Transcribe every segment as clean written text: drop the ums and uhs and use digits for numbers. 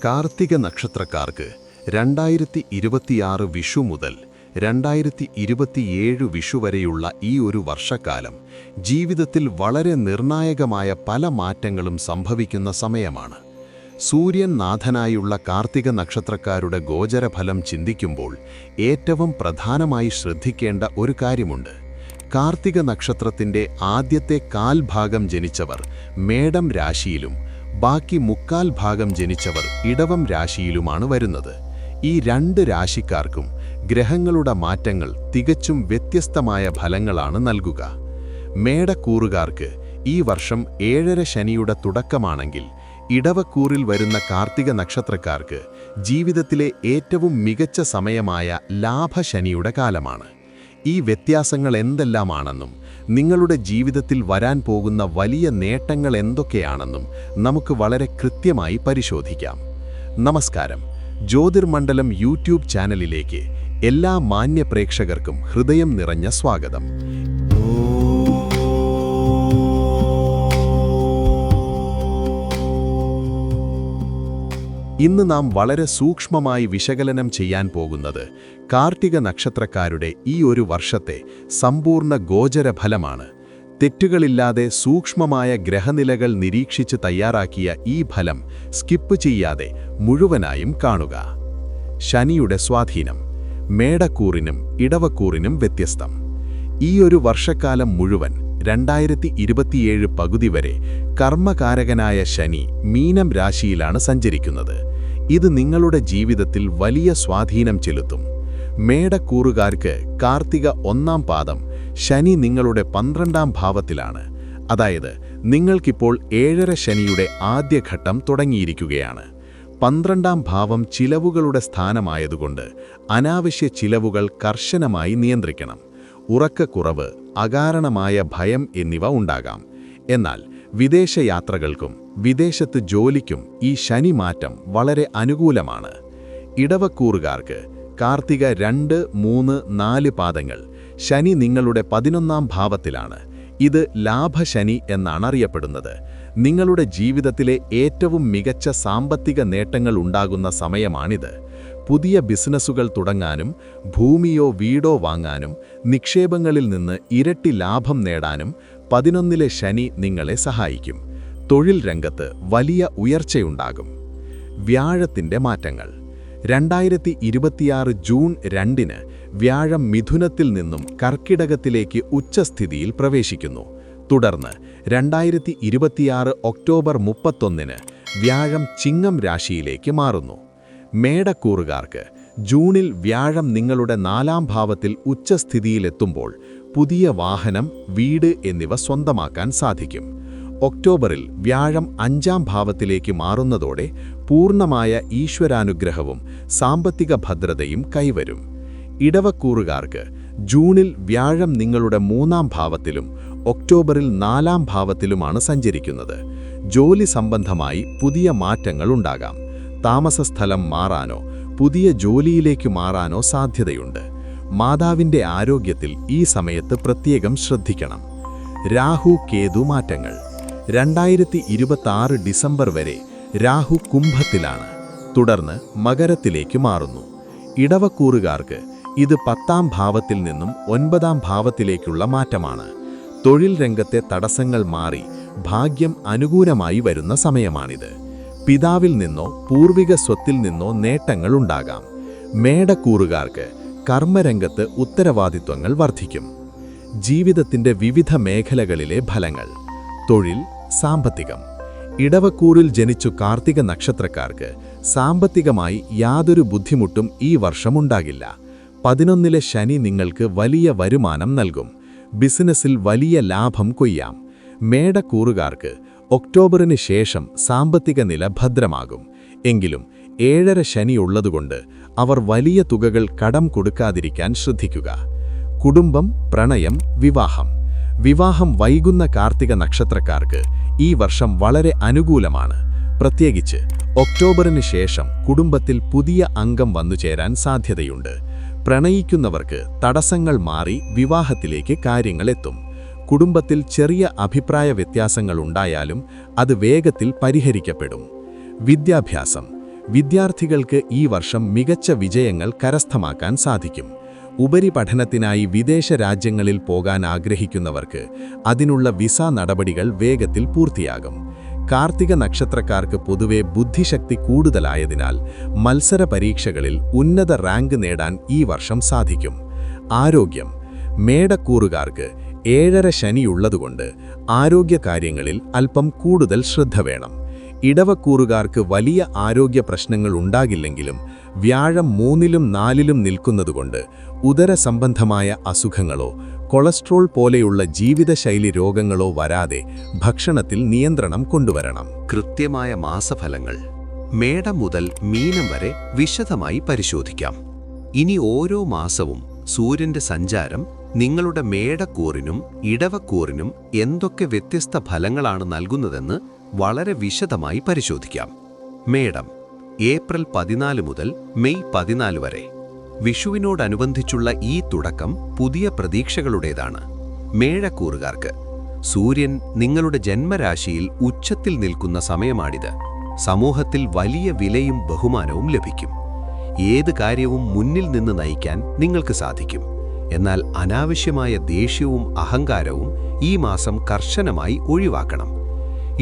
കാർത്തിക നക്ഷത്രക്കാർക്ക് 2026 വിഷു മുതൽ 2027 വിഷു വരെയുള്ള ഈ ഒരു വർഷക്കാലം ജീവിതത്തിൽ വളരെ നിർണായകമായ പല മാറ്റങ്ങളും സംഭവിക്കുന്ന സമയമാണ്. സൂര്യൻ നാഥനായുള്ള കാർത്തിക നക്ഷത്രക്കാരുടെ ഗോചരഫലം ചിന്തിക്കുമ്പോൾ ഏറ്റവും പ്രധാനമായി ശ്രദ്ധിക്കേണ്ട ഒരു കാര്യമുണ്ട്. കാർത്തിക നക്ഷത്രത്തിൻ്റെ ആദ്യത്തെ കാൽഭാഗം ജനിച്ചവർ മേടം രാശിയിലും ബാക്കി മുക്കാൽ ഭാഗം ജനിച്ചവർ ഇടവം രാശിയിലുമാണ് വരുന്നത്. ഈ രണ്ട് രാശിക്കാർക്കും ഗ്രഹങ്ങളുടെ മാറ്റങ്ങൾ തികച്ചും വ്യത്യസ്തമായ ഫലങ്ങളാണ് നൽകുക. മേടക്കൂറുകാർക്ക് ഈ വർഷം 7.5 ശനിയുടെ തുടക്കമാണെങ്കിൽ ഇടവക്കൂറിൽ വരുന്ന കാർത്തിക നക്ഷത്രക്കാർക്ക് ജീവിതത്തിലെ ഏറ്റവും മികച്ച സമയമായ ലാഭശനിയുടെ കാലമാണ്. ഈ വ്യത്യാസങ്ങൾ എന്തെല്ലാമാണെന്നും നിങ്ങളുടെ ജീവിതത്തിൽ വരാൻ പോകുന്ന വലിയ നേട്ടങ്ങൾ എന്തൊക്കെയാണെന്നും നമുക്ക് വളരെ കൃത്യമായി പരിശോധിക്കാം. നമസ്കാരം. ജ്യോതിർമണ്ഡലം യൂട്യൂബ് ചാനലിലേക്ക് എല്ലാ മാന്യ പ്രേക്ഷകർക്കും ഹൃദയം നിറഞ്ഞ സ്വാഗതം. ഇന്ന് നാം വളരെ സൂക്ഷ്മമായി വിശകലനം ചെയ്യാൻ പോകുന്നത് കാർത്തിക നക്ഷത്രക്കാരുടെ ഈ ഒരു വർഷത്തെ സമ്പൂർണ്ണ ഗോചരഫലമാണ്. തെറ്റുകളില്ലാതെ സൂക്ഷ്മമായ ഗ്രഹനിലകൾ നിരീക്ഷിച്ച് തയ്യാറാക്കിയ ഈ ഫലം സ്കിപ്പ് ചെയ്യാതെ മുഴുവനായും കാണുക. ശനിയുടെ സ്വാധീനം മേടക്കൂറിനും ഇടവക്കൂറിനും വ്യത്യസ്തം. ഈ ഒരു വർഷക്കാലം മുഴുവൻ 2027 പകുതി വരെ കർമ്മകാരകനായ ശനി മീനം രാശിയിലാണ് സഞ്ചരിക്കുന്നത്. ഇത് നിങ്ങളുടെ ജീവിതത്തിൽ വലിയ സ്വാധീനം ചെലുത്തും. മേടക്കൂറുകാർക്ക് കാർത്തിക 1-ാം പാദം ശനി നിങ്ങളുടെ 12-ാം ഭാവത്തിലാണ്. അതായത് നിങ്ങൾക്കിപ്പോൾ 7.5 ശനിയുടെ ആദ്യഘട്ടം തുടങ്ങിയിരിക്കുകയാണ്. 12-ാം ഭാവം ചിലവുകളുടെ സ്ഥാനമായതുകൊണ്ട് അനാവശ്യ ചിലവുകൾ കർശനമായി നിയന്ത്രിക്കണം. ഉറക്കക്കുറവ്, അകാരണമായ ഭയം എന്നിവ ഉണ്ടാകാം. എന്നാൽ വിദേശയാത്രകൾക്കും വിദേശത്ത് ജോലിക്കും ഈ ശനി മാറ്റം വളരെ അനുകൂലമാണ്. ഇടവക്കൂറുകാർക്ക് കാർത്തിക 2, 3, 4 പാദങ്ങൾ ശനി നിങ്ങളുടെ 11-ാം ഭാവത്തിലാണ്. ഇത് ലാഭശനി എന്നാണ് അറിയപ്പെടുന്നത്. നിങ്ങളുടെ ജീവിതത്തിലെ ഏറ്റവും മികച്ച സാമ്പത്തിക നേട്ടങ്ങൾ ഉണ്ടാകുന്ന സമയമാണിത്. പുതിയ ബിസിനസ്സുകൾ തുടങ്ങാനും ഭൂമിയോ വീടോ വാങ്ങാനും നിക്ഷേപങ്ങളിൽ നിന്ന് ഇരട്ടി ലാഭം നേടാനും 11-ലെ ശനി നിങ്ങളെ സഹായിക്കും. തൊഴിൽ രംഗത്ത് വലിയ ഉയർച്ചയുണ്ടാകും. വ്യാഴത്തിൻ്റെ മാറ്റങ്ങൾ 2026 ജൂൺ 2-ന് വ്യാഴം മിഥുനത്തിൽ നിന്നും കർക്കിടകത്തിലേക്ക് ഉച്ചസ്ഥിതിയിൽ പ്രവേശിക്കുന്നു. തുടർന്ന് 2026 ഒക്ടോബർ 31-ന് വ്യാഴം ചിങ്ങം രാശിയിലേക്ക് മാറുന്നു. മേടക്കൂറുകാർക്ക് ജൂണിൽ വ്യാഴം നിങ്ങളുടെ 4-ാം ഭാവത്തിൽ ഉച്ചസ്ഥിതിയിലെത്തുമ്പോൾ പുതിയ വാഹനം, വീട് എന്നിവ സ്വന്തമാക്കാൻ സാധിക്കും. ഒക്ടോബറിൽ വ്യാഴം 5-ാം ഭാവത്തിലേക്ക് മാറുന്നതോടെ പൂർണ്ണമായ ഈശ്വരാനുഗ്രഹവും സാമ്പത്തിക ഭദ്രതയും കൈവരും. ഇടവക്കൂറുകാർക്ക് ജൂണിൽ വ്യാഴം നിങ്ങളുടെ 3-ാം ഭാവത്തിലും ഒക്ടോബറിൽ 4-ാം ഭാവത്തിലുമാണ് സഞ്ചരിക്കുന്നത്. ജോലി സംബന്ധമായി പുതിയ മാറ്റങ്ങൾ ഉണ്ടാകാം. താമസസ്ഥലം മാറാനോ പുതിയ ജോലിയിലേക്ക് മാറാനോ സാധ്യതയുണ്ട്. മാതാവിൻ്റെ ആരോഗ്യത്തിൽ ഈ സമയത്ത് പ്രത്യേകം ശ്രദ്ധിക്കണം. രാഹു കേതു മാറ്റങ്ങൾ 2026 ഡിസംബർ വരെ രാഹു കുംഭത്തിലാണ്. തുടർന്ന് മകരത്തിലേക്ക് മാറുന്നു. ഇടവക്കൂറുകാർക്ക് ഇത് 10-ാം ഭാവത്തിൽ നിന്നും 9-ാം ഭാവത്തിലേക്കുള്ള മാറ്റമാണ്. തൊഴിൽ രംഗത്തെ തടസ്സങ്ങൾ മാറി ഭാഗ്യം അനുകൂലമായി വരുന്ന സമയമാണിത്. പിതാവിൽ നിന്നോ പൂർവിക സ്വത്തിൽ നിന്നോ നേട്ടങ്ങൾ ഉണ്ടാകാം. മേടക്കൂറുകാർക്ക് കർമ്മരംഗത്ത് ഉത്തരവാദിത്വങ്ങൾ വർദ്ധിക്കും. ജീവിതത്തിൻ്റെ വിവിധ മേഖലകളിലെ ഫലങ്ങൾ തൊഴിൽ, സാമ്പത്തികം. ഇടവക്കൂറിൽ ജനിച്ചു കാർത്തിക നക്ഷത്രക്കാർക്ക് സാമ്പത്തികമായി യാതൊരു ബുദ്ധിമുട്ടും ഈ വർഷമുണ്ടാകില്ല. 11-ലെ ശനി നിങ്ങൾക്ക് വലിയ വരുമാനം നൽകും. ബിസിനസ്സിൽ വലിയ ലാഭം കൊയ്യാം. മേടക്കൂറുകാർക്ക് ഒക്ടോബറിന് ശേഷം സാമ്പത്തിക നില ഭദ്രമാകും. എങ്കിലും 7.5 ശനി ഉള്ളതുകൊണ്ട് അവർ വലിയ തുകകൾ കടം കൊടുക്കാതിരിക്കാൻ ശ്രദ്ധിക്കുക. കുടുംബം, പ്രണയം, വിവാഹം. വിവാഹം വൈകുന്ന കാർത്തിക നക്ഷത്രക്കാർക്ക് ഈ വർഷം വളരെ അനുകൂലമാണ്. പ്രത്യേകിച്ച് ഒക്ടോബറിന് ശേഷം കുടുംബത്തിൽ പുതിയ അംഗം വന്നുചേരാൻ സാധ്യതയുണ്ട്. പ്രണയിക്കുന്നവർക്ക് തടസ്സങ്ങൾ മാറി വിവാഹത്തിലേക്ക് കാര്യങ്ങൾ എത്തും. കുടുംബത്തിൽ ചെറിയ അഭിപ്രായ വ്യത്യാസങ്ങൾ ഉണ്ടായാലും അത് വേഗത്തിൽ പരിഹരിക്കപ്പെടും. വിദ്യാഭ്യാസം. വിദ്യാർത്ഥികൾക്ക് ഈ വർഷം മികച്ച വിജയങ്ങൾ കരസ്ഥമാക്കാൻ സാധിക്കും. ഉപരിപഠനത്തിനായി വിദേശ രാജ്യങ്ങളിൽ പോകാൻ ആഗ്രഹിക്കുന്നവർക്ക് അതിനുള്ള വിസ നടപടികൾ വേഗത്തിൽ പൂർത്തിയാകും. കാർത്തിക നക്ഷത്രക്കാർക്ക് പൊതുവെ ബുദ്ധിശക്തി കൂടുതലായതിനാൽ മത്സര പരീക്ഷകളിൽ ഉന്നത റാങ്ക് നേടാൻ ഈ വർഷം സാധിക്കും. ആരോഗ്യം. മേടക്കൂറുകാർക്ക് 7.5 ശനിയുള്ളതുകൊണ്ട് ആരോഗ്യകാര്യങ്ങളിൽ അല്പം കൂടുതൽ ശ്രദ്ധ വേണം. ഇടവക്കൂറുകാർക്ക് വലിയ ആരോഗ്യ പ്രശ്നങ്ങൾ ഉണ്ടാകില്ലെങ്കിലും വ്യാഴം 3ലും 4ലും നിൽക്കുന്നതുകൊണ്ട് ഉദരസംബന്ധമായ അസുഖങ്ങളോ കൊളസ്ട്രോൾ പോലെയുള്ള ജീവിതശൈലി രോഗങ്ങളോ വരാതെ ഭക്ഷണത്തിൽ നിയന്ത്രണം കൊണ്ടുവരണം. കൃത്യമായ മാസഫലങ്ങൾ മേടം മുതൽ മീനം വരെ വിശദമായി പരിശോധിക്കാം. ഇനി ഓരോ മാസവും സൂര്യന്റെ സഞ്ചാരം നിങ്ങളുടെ മേടക്കൂറിനും ഇടവക്കൂറിനും എന്തൊക്കെ വ്യത്യസ്ത ഫലങ്ങളാണ് നൽകുന്നതെന്ന് വളരെ വിശദമായി പരിശോധിക്കാം. മേടം ഏപ്രിൽ 14 മുതൽ മെയ് 14 വരെ. വിഷുവിനോടനുബന്ധിച്ചുള്ള ഈ തുടക്കം പുതിയ പ്രതീക്ഷകളുടേതാണ്. മേടക്കൂറുകാർക്ക് സൂര്യൻ നിങ്ങളുടെ ജന്മരാശിയിൽ ഉച്ചത്തിൽ നിൽക്കുന്ന സമയമാണിത്. സമൂഹത്തിൽ വലിയ വിലയും ബഹുമാനവും ലഭിക്കും. ഏത് കാര്യവും മുന്നിൽ നിന്ന് നയിക്കാൻ നിങ്ങൾക്ക് സാധിക്കും. എന്നാൽ അനാവശ്യമായ ദേഷ്യവും അഹങ്കാരവും ഈ മാസം കർശനമായി ഒഴിവാക്കണം.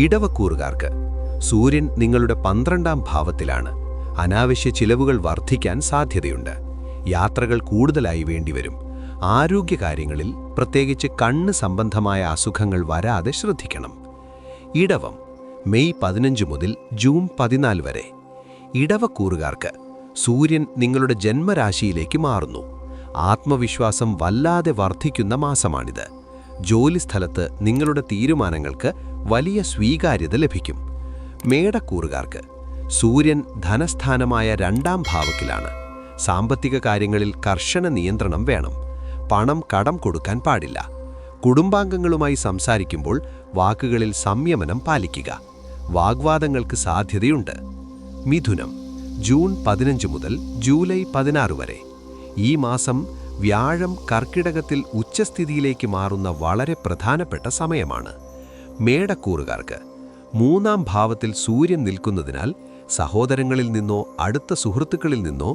ഇടവക്കൂറുകാർക്ക് സൂര്യൻ നിങ്ങളുടെ 12ാം ഭാവത്തിലാണ്. അനാവശ്യ ചിലവുകൾ വർദ്ധിക്കാൻ സാധ്യതയുണ്ട്. യാത്രകൾ കൂടുതലായി വേണ്ടിവരും. ആരോഗ്യകാര്യങ്ങളിൽ പ്രത്യേകിച്ച് കണ്ണ് സംബന്ധമായ അസുഖങ്ങൾ വരാതെ ശ്രദ്ധിക്കണം. ഇടവം മെയ് 15 മുതൽ ജൂൺ 14 വരെ. ഇടവക്കൂറുകാർക്ക് സൂര്യൻ നിങ്ങളുടെ ജന്മരാശിയിലേക്ക് മാറുന്നു. ആത്മവിശ്വാസം വല്ലാതെ വർദ്ധിക്കുന്ന മാസമാണിത്. ജോലിസ്ഥലത്ത് നിങ്ങളുടെ തീരുമാനങ്ങൾക്ക് വലിയ സ്വീകാര്യത ലഭിക്കും. മേടക്കൂറുകാർക്ക് സൂര്യൻ ധനസ്ഥാനമായ 2ാം ഭാവത്തിലാണ്. സാമ്പത്തിക കാര്യങ്ങളിൽ കർശന നിയന്ത്രണം വേണം. പണം കടം കൊടുക്കാൻ പാടില്ല. കുടുംബാംഗങ്ങളുമായി സംസാരിക്കുമ്പോൾ വാക്കുകളിൽ സംയമനം പാലിക്കുക. വാഗ്വാദങ്ങൾക്ക് സാധ്യതയുണ്ട്. മിഥുനം ജൂൺ 15 മുതൽ ജൂലൈ 16 വരെ. ഈ മാസം വ്യാഴം കർക്കിടകത്തിൽ ഉച്ചസ്ഥിതിയിലേക്ക് മാറുന്ന വളരെ പ്രധാനപ്പെട്ട സമയമാണ്. മേടക്കൂറുകാർക്ക് 3ാം ഭാവത്തിൽ സൂര്യൻ നിൽക്കുന്നതിനാൽ സഹോദരങ്ങളിൽ നിന്നോ അടുത്ത സുഹൃത്തുക്കളിൽ നിന്നോ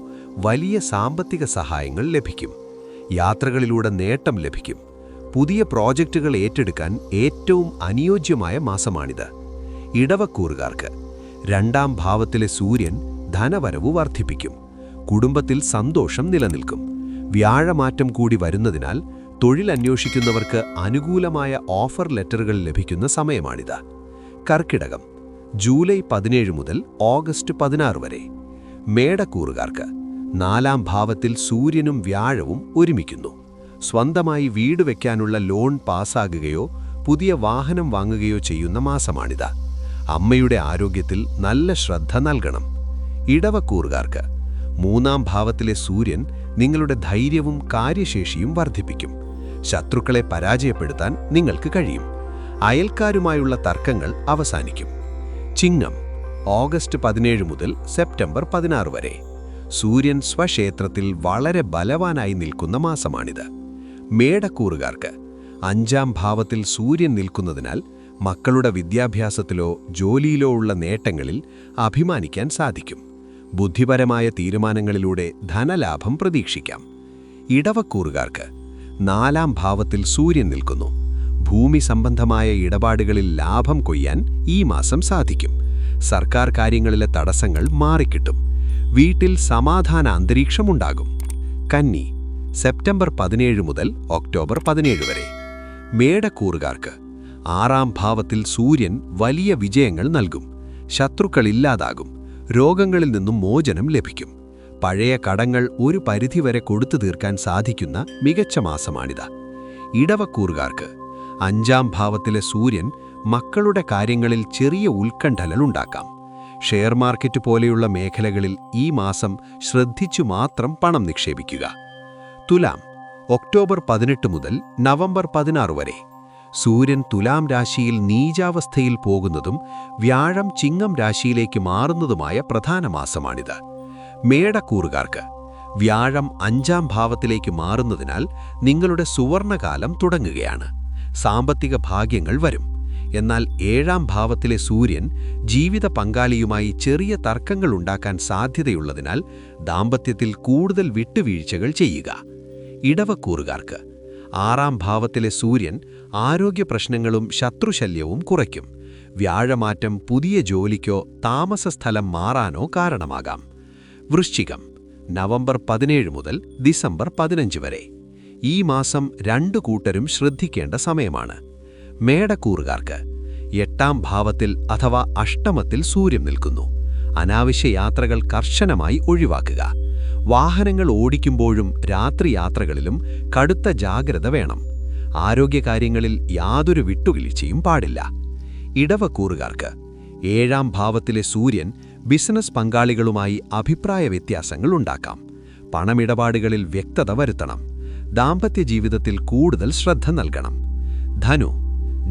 വലിയ സാമ്പത്തിക സഹായങ്ങൾ ലഭിക്കും. യാത്രകളിലൂടെ നേട്ടം ലഭിക്കും. പുതിയ പ്രോജക്റ്റുകൾ ഏറ്റെടുക്കാൻ ഏറ്റവും അനുയോജ്യമായ മാസമാണിത്. ഇടവക്കൂറുകാർക്ക് 2ാം ഭാവത്തിലെ സൂര്യൻ ധനവരവ് വർദ്ധിപ്പിക്കും. കുടുംബത്തിൽ സന്തോഷം നിലനിൽക്കും. വ്യാഴമാറ്റം കൂടി വരുന്നതിനാൽ തൊഴിൽ അന്വേഷിക്കുന്നവർക്ക് അനുകൂലമായ ഓഫർ ലെറ്ററുകൾ ലഭിക്കുന്ന സമയമാണിത്. കർക്കിടകം ജൂലൈ 17 മുതൽ ഓഗസ്റ്റ് 16 വരെ. മേടക്കൂറുകാർക്ക് 4ാം ഭാവത്തിൽ സൂര്യനും വ്യാഴവും ഒരുമിക്കുന്നു. സ്വന്തമായി വീട് വയ്ക്കാനുള്ള ലോൺ പാസ്സാകുകയോ പുതിയ വാഹനം വാങ്ങുകയോ ചെയ്യുന്ന മാസമാണിത്. അമ്മയുടെ ആരോഗ്യത്തിൽ നല്ല ശ്രദ്ധ നൽകണം. ഇടവക്കൂറുകാർക്ക് 3ാം ഭാവത്തിലെ സൂര്യൻ നിങ്ങളുടെ ധൈര്യവും കാര്യശേഷിയും വർദ്ധിപ്പിക്കും. ശത്രുക്കളെ പരാജയപ്പെടുത്താൻ നിങ്ങൾക്ക് കഴിയും. അയൽക്കാരുമായുള്ള തർക്കങ്ങൾ അവസാനിക്കും. ചിങ്ങം ഓഗസ്റ്റ് 17 മുതൽ സെപ്റ്റംബർ 16 വരെ. സൂര്യൻ സ്വക്ഷേത്രത്തിൽ വളരെ ബലവാനായി നിൽക്കുന്ന മാസമാണിത്. മേടക്കൂറുകാർക്ക് 5ാം ഭാവത്തിൽ സൂര്യൻ നിൽക്കുന്നതിനാൽ മക്കളുടെ വിദ്യാഭ്യാസത്തിലോ ജോലിയിലോ ഉള്ള നേട്ടങ്ങളിൽ അഭിമാനിക്കാൻ സാധിക്കും. ബുദ്ധിപരമായ തീരുമാനങ്ങളിലൂടെ ധനലാഭം പ്രതീക്ഷിക്കാം. ഇടവക്കൂറുകാർക്ക് 4ാം ഭാവത്തിൽ സൂര്യൻ നിൽക്കുന്നു. ഭൂമി സംബന്ധമായ ഇടപാടുകളിൽ ലാഭം കൊയ്യാൻ ഈ മാസം സാധിക്കും. സർക്കാർ കാര്യങ്ങളിലെ തടസ്സങ്ങൾ മാറിക്കിട്ടും. വീട്ടിൽ സമാധാന അന്തരീക്ഷമുണ്ടാകും. കന്നി സെപ്റ്റംബർ 17 മുതൽ ഒക്ടോബർ 17 വരെ. മേടക്കൂറുകാർക്ക് 6ാം ഭാവത്തിൽ സൂര്യൻ വലിയ വിജയങ്ങൾ നൽകും. ശത്രുക്കളില്ലാതാകും. രോഗങ്ങളിൽ നിന്നും മോചനം ലഭിക്കും. പഴയ കടങ്ങൾ ഒരു പരിധിവരെ കൊടുത്തു തീർക്കാൻ സാധിക്കുന്ന മികച്ച മാസമാണിത്. ഇടവക്കൂറുകാർക്ക് 5ാം ഭാവത്തിലെ സൂര്യൻ മക്കളുടെ കാര്യങ്ങളിൽ ചെറിയ ഉത്കണ്ഠലുണ്ടാക്കാം. ഷെയർ മാർക്കറ്റ് പോലെയുള്ള മേഖലകളിൽ ഈ മാസം ശ്രദ്ധിച്ചു മാത്രം പണം നിക്ഷേപിക്കുക. തുലാം ഒക്ടോബർ 18 മുതൽ നവംബർ 16 വരെ. സൂര്യൻ തുലാം രാശിയിൽ നീചാവസ്ഥയിൽ പോകുന്നതും വ്യാഴം ചിങ്ങം രാശിയിലേക്ക് മാറുന്നതുമായ പ്രധാന മാസമാണിത്. മേടക്കൂറുകാർക്ക് വ്യാഴം 5ാം ഭാവത്തിലേക്ക് മാറുന്നതിനാൽ നിങ്ങളുടെ സുവർണകാലം തുടങ്ങുകയാണ്. സാമ്പത്തിക ഭാഗ്യങ്ങൾ വരും. എന്നാൽ 7ാം ഭാവത്തിലെ സൂര്യൻ ജീവിത പങ്കാളിയുമായി ചെറിയ തർക്കങ്ങൾ ഉണ്ടാക്കാൻ സാധ്യതയുള്ളതിനാൽ ദാമ്പത്യത്തിൽ കൂടുതൽ വിട്ടുവീഴ്ചകൾ ചെയ്യുക. ഇടവക്കൂറുകാർക്ക് 6ാം ഭാവത്തിലെ സൂര്യൻ ആരോഗ്യ പ്രശ്നങ്ങളും ശത്രുശല്യവും കുറയ്ക്കും. വ്യാഴമാറ്റം പുതിയ ജോലിക്കോ താമസസ്ഥലം മാറാനോ കാരണമാകാം. വൃശ്ചികം നവംബർ 17 മുതൽ ഡിസംബർ 15 വരെ. ഈ മാസം 2 കൂട്ടരും ശ്രദ്ധിക്കേണ്ട സമയമാണ്. മേടക്കൂറുകാർക്ക് 8ാം ഭാവത്തിൽ അഥവാ അഷ്ടമത്തിൽ സൂര്യൻ നിൽക്കുന്നു. അനാവശ്യ യാത്രകൾ കർശനമായി ഒഴിവാക്കുക. വാഹനങ്ങൾ ഓടിക്കുമ്പോഴും രാത്രി യാത്രകളിലും കടുത്ത ജാഗ്രത വേണം. ആരോഗ്യകാര്യങ്ങളിൽ യാതൊരു വിട്ടുവീഴ്ചയും പാടില്ല. ഇടവക്കൂറുകാർക്ക് 7ാം ഭാവത്തിലെ സൂര്യൻ ബിസിനസ് പങ്കാളികളുമായി അഭിപ്രായ വ്യത്യാസങ്ങൾ ഉണ്ടാക്കാം. പണമിടപാടുകളിൽ വ്യക്തത വരുത്തണം. ദാമ്പത്യ ജീവിതത്തിൽ കൂടുതൽ ശ്രദ്ധ നൽകണം. ധനു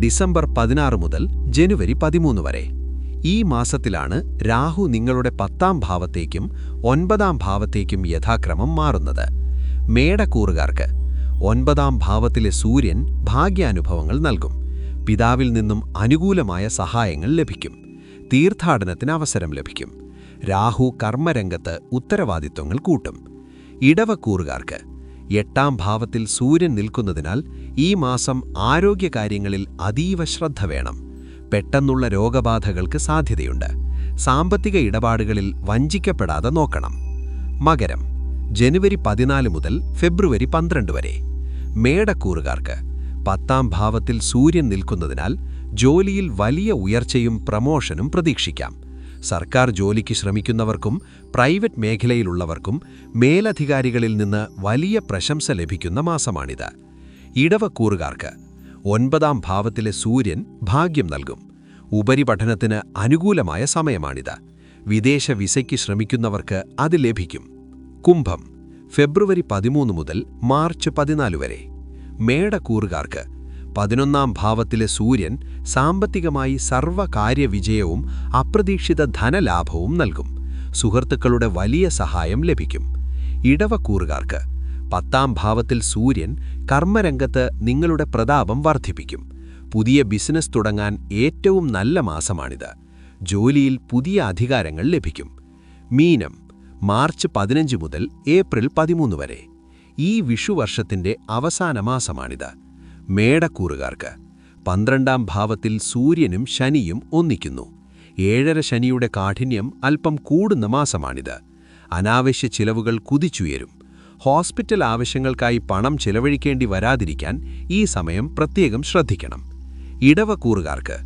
ഡിസംബർ 16 മുതൽ ജനുവരി 13 വരെ. ഈ മാസത്തിലാണ് രാഹു നിങ്ങളുടെ 10ാം ഭാവത്തേക്കും 9ാം ഭാവത്തേക്കും യഥാക്രമം മാറുന്നത്. മേടക്കൂറുകാർക്ക് 9ാം ഭാവത്തിലെ സൂര്യൻ ഭാഗ്യാനുഭവങ്ങൾ നൽകും. പിതാവിൽ നിന്നും അനുകൂലമായ സഹായങ്ങൾ ലഭിക്കും. തീർത്ഥാടനത്തിന് അവസരം ലഭിക്കും. രാഹു കർമ്മരംഗത്ത് ഉത്തരവാദിത്വങ്ങൾ കൂട്ടും. ഇടവക്കൂറുകാർക്ക് 8ാം ഭാവത്തിൽ സൂര്യൻ നിൽക്കുന്നതിനാൽ ഈ മാസം ആരോഗ്യകാര്യങ്ങളിൽ അതീവ ശ്രദ്ധ വേണം. പെട്ടെന്നുള്ള രോഗബാധകൾക്ക് സാധ്യതയുണ്ട്. സാമ്പത്തിക ഇടപാടുകളിൽ വഞ്ചിക്കപ്പെടാതെ നോക്കണം. മകരം ജനുവരി 14 മുതൽ ഫെബ്രുവരി 12 വരെ. മേടക്കൂറുകാർക്ക് 10ാം ഭാവത്തിൽ സൂര്യൻ നിൽക്കുന്നതിനാൽ ജോലിയിൽ വലിയ ഉയർച്ചയും പ്രമോഷനും പ്രതീക്ഷിക്കാം. സർക്കാർ ജോലിക്ക് ശ്രമിക്കുന്നവർക്കും പ്രൈവറ്റ് മേഖലയിലുള്ളവർക്കും മേലധികാരികളിൽ നിന്ന് വലിയ പ്രശംസ ലഭിക്കുന്ന മാസമാണിത്. ഇടവക്കൂറുകാർക്ക് 9ാം ഭാവത്തിലെ സൂര്യൻ ഭാഗ്യം നൽകും. ഉപരിപഠനത്തിന് അനുകൂലമായ സമയമാണിത്. വിദേശ വിസയ്ക്ക് ശ്രമിക്കുന്നവർക്ക് അത് ലഭിക്കും. കുംഭം ഫെബ്രുവരി 13 മുതൽ മാർച്ച് 14 വരെ. മേടക്കൂറുകാർക്ക് 11ാം ഭാവത്തിലെ സൂര്യൻ സാമ്പത്തികമായി സർവ്വകാര്യവിജയവും അപ്രതീക്ഷിത ധനലാഭവും നൽകും. സുഹൃത്തുക്കളുടെ വലിയ സഹായം ലഭിക്കും. ഇടവക്കൂറുകാർക്ക് 10ാം ഭാവത്തിൽ സൂര്യൻ കർമ്മരംഗത്ത് നിങ്ങളുടെ പ്രതാപം വർദ്ധിപ്പിക്കും. പുതിയ ബിസിനസ് തുടങ്ങാൻ ഏറ്റവും നല്ല മാസമാണിത്. ജോലിയിൽ പുതിയ അധികാരങ്ങൾ ലഭിക്കും. മീനം മാർച്ച് 15 മുതൽ ഏപ്രിൽ 13 വരെ. ഈ വിഷുവർഷത്തിൻ്റെ അവസാന മാസമാണിത്. മേടക്കൂറുകാർക്ക് 12ാം ഭാവത്തിൽ സൂര്യനും ശനിയും ഒന്നിക്കുന്നു. 7.5 ശനിയുടെ കാഠിന്യം അല്പം കൂടുന്ന മാസമാണിത്. അനാവശ്യ ചിലവുകൾ കുതിച്ചുയരും. ഹോസ്പിറ്റൽ ആവശ്യങ്ങൾക്കായി പണം ചിലവഴിക്കേണ്ടി വരാതിരിക്കാൻ ഈ സമയം പ്രത്യേകം ശ്രദ്ധിക്കണം. ഇടവക്കൂറുകാർക്ക്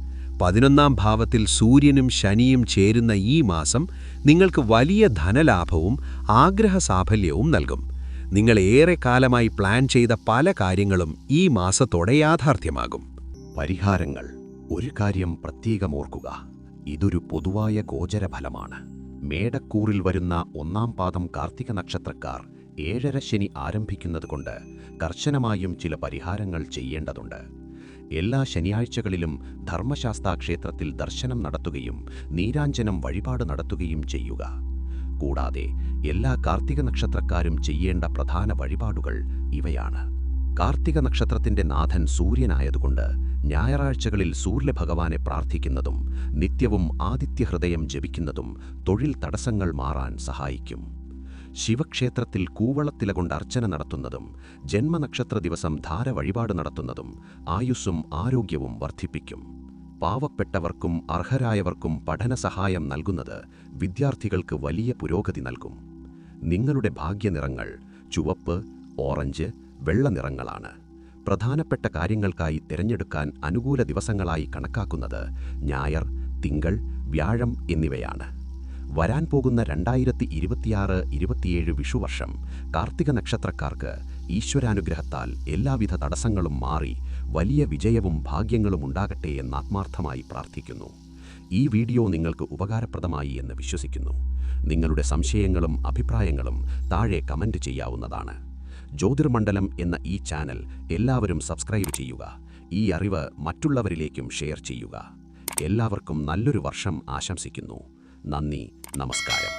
11ാം ഭാവത്തിൽ സൂര്യനും ശനിയും ചേരുന്ന ഈ മാസം നിങ്ങൾക്ക് വലിയ ധനലാഭവും ആഗ്രഹസാഫല്യവും നൽകും. നിങ്ങൾ ഏറെ കാലമായി പ്ലാൻ ചെയ്ത പല കാര്യങ്ങളും ഈ മാസത്തോടെ യാഥാർത്ഥ്യമാകും. പരിഹാരങ്ങൾ. ഒരു കാര്യം പ്രത്യേകം ഓർക്കുക, ഇതൊരു പൊതുവായ ഗോചരഫലമാണ്. മേടക്കൂറിൽ വരുന്ന 1ാം പാദം കാർത്തിക നക്ഷത്രക്കാർ 7.5 ശനി ആരംഭിക്കുന്നതുകൊണ്ട് കർശനമായും ചില പരിഹാരങ്ങൾ ചെയ്യേണ്ടതുണ്ട്. എല്ലാ ശനിയാഴ്ചകളിലും ധർമ്മശാസ്താ ക്ഷേത്രത്തിൽ ദർശനം നടത്തുകയും നീരാഞ്ജനം വഴിപാട് നടത്തുകയും ചെയ്യുക. കൂടാതെ എല്ലാ കാർത്തിക നക്ഷത്രക്കാരും ചെയ്യേണ്ട പ്രധാന വഴിപാടുകൾ ഇവയാണ്. കാർത്തിക നക്ഷത്രത്തിന്റെ നാഥൻ സൂര്യനായതുകൊണ്ട് ഞായറാഴ്ചകളിൽ സൂര്യഭഗവാനെ പ്രാർത്ഥിക്കുന്നതും നിത്യവും ആദിത്യഹൃദയം ജപിക്കുന്നതും തൊഴിൽ തടസ്സങ്ങൾ മാറാൻ സഹായിക്കും. ശിവക്ഷേത്രത്തിൽ കൂവളത്തില കൊണ്ട് അർച്ചന നടത്തുന്നതും ജന്മനക്ഷത്ര ദിവസം ധാര വഴിപാട് നടത്തുന്നതും ആയുസ്സും ആരോഗ്യവും വർദ്ധിപ്പിക്കും. പാവപ്പെട്ടവർക്കും അർഹരായവർക്കും പഠനസഹായം നൽകുന്നത് വിദ്യാർത്ഥികൾക്ക് വലിയ പുരോഗതി നൽകും. നിങ്ങളുടെ ഭാഗ്യനിറങ്ങൾ ചുവപ്പ്, ഓറഞ്ച്, വെള്ള നിറങ്ങളാണ്. പ്രധാനപ്പെട്ട കാര്യങ്ങൾക്കായി തിരഞ്ഞെടുക്കാൻ അനുകൂല ദിവസങ്ങളായി കണക്കാക്കുന്നത് ഞായർ, തിങ്കൾ, വ്യാഴം എന്നിവയാണ്. വരാൻ പോകുന്ന 2026-27 വിഷുവർഷം കാർത്തിക നക്ഷത്രക്കാർക്ക് ഈശ്വരാനുഗ്രഹത്താൽ എല്ലാവിധ തടസ്സങ്ങളും മാറി വലിയ വിജയവും ഭാഗ്യങ്ങളും ഉണ്ടാകട്ടെ എന്ന് ആത്മാർത്ഥമായി പ്രാർത്ഥിക്കുന്നു. ഈ വീഡിയോ നിങ്ങൾക്ക് ഉപകാരപ്രദമായി എന്ന് വിശ്വസിക്കുന്നു. നിങ്ങളുടെ സംശയങ്ങളും അഭിപ്രായങ്ങളും താഴെ കമന്റ് ചെയ്യാവുന്നതാണ്. ജ്യോതിർമണ്ഡലം എന്ന ഈ ചാനൽ എല്ലാവരും സബ്സ്ക്രൈബ് ചെയ്യുക. ഈ അറിവ് മറ്റുള്ളവരിലേക്കും ഷെയർ ചെയ്യുക. എല്ലാവർക്കും നല്ലൊരു വർഷം ആശംസിക്കുന്നു. നന്ദി, നമസ്കാരം.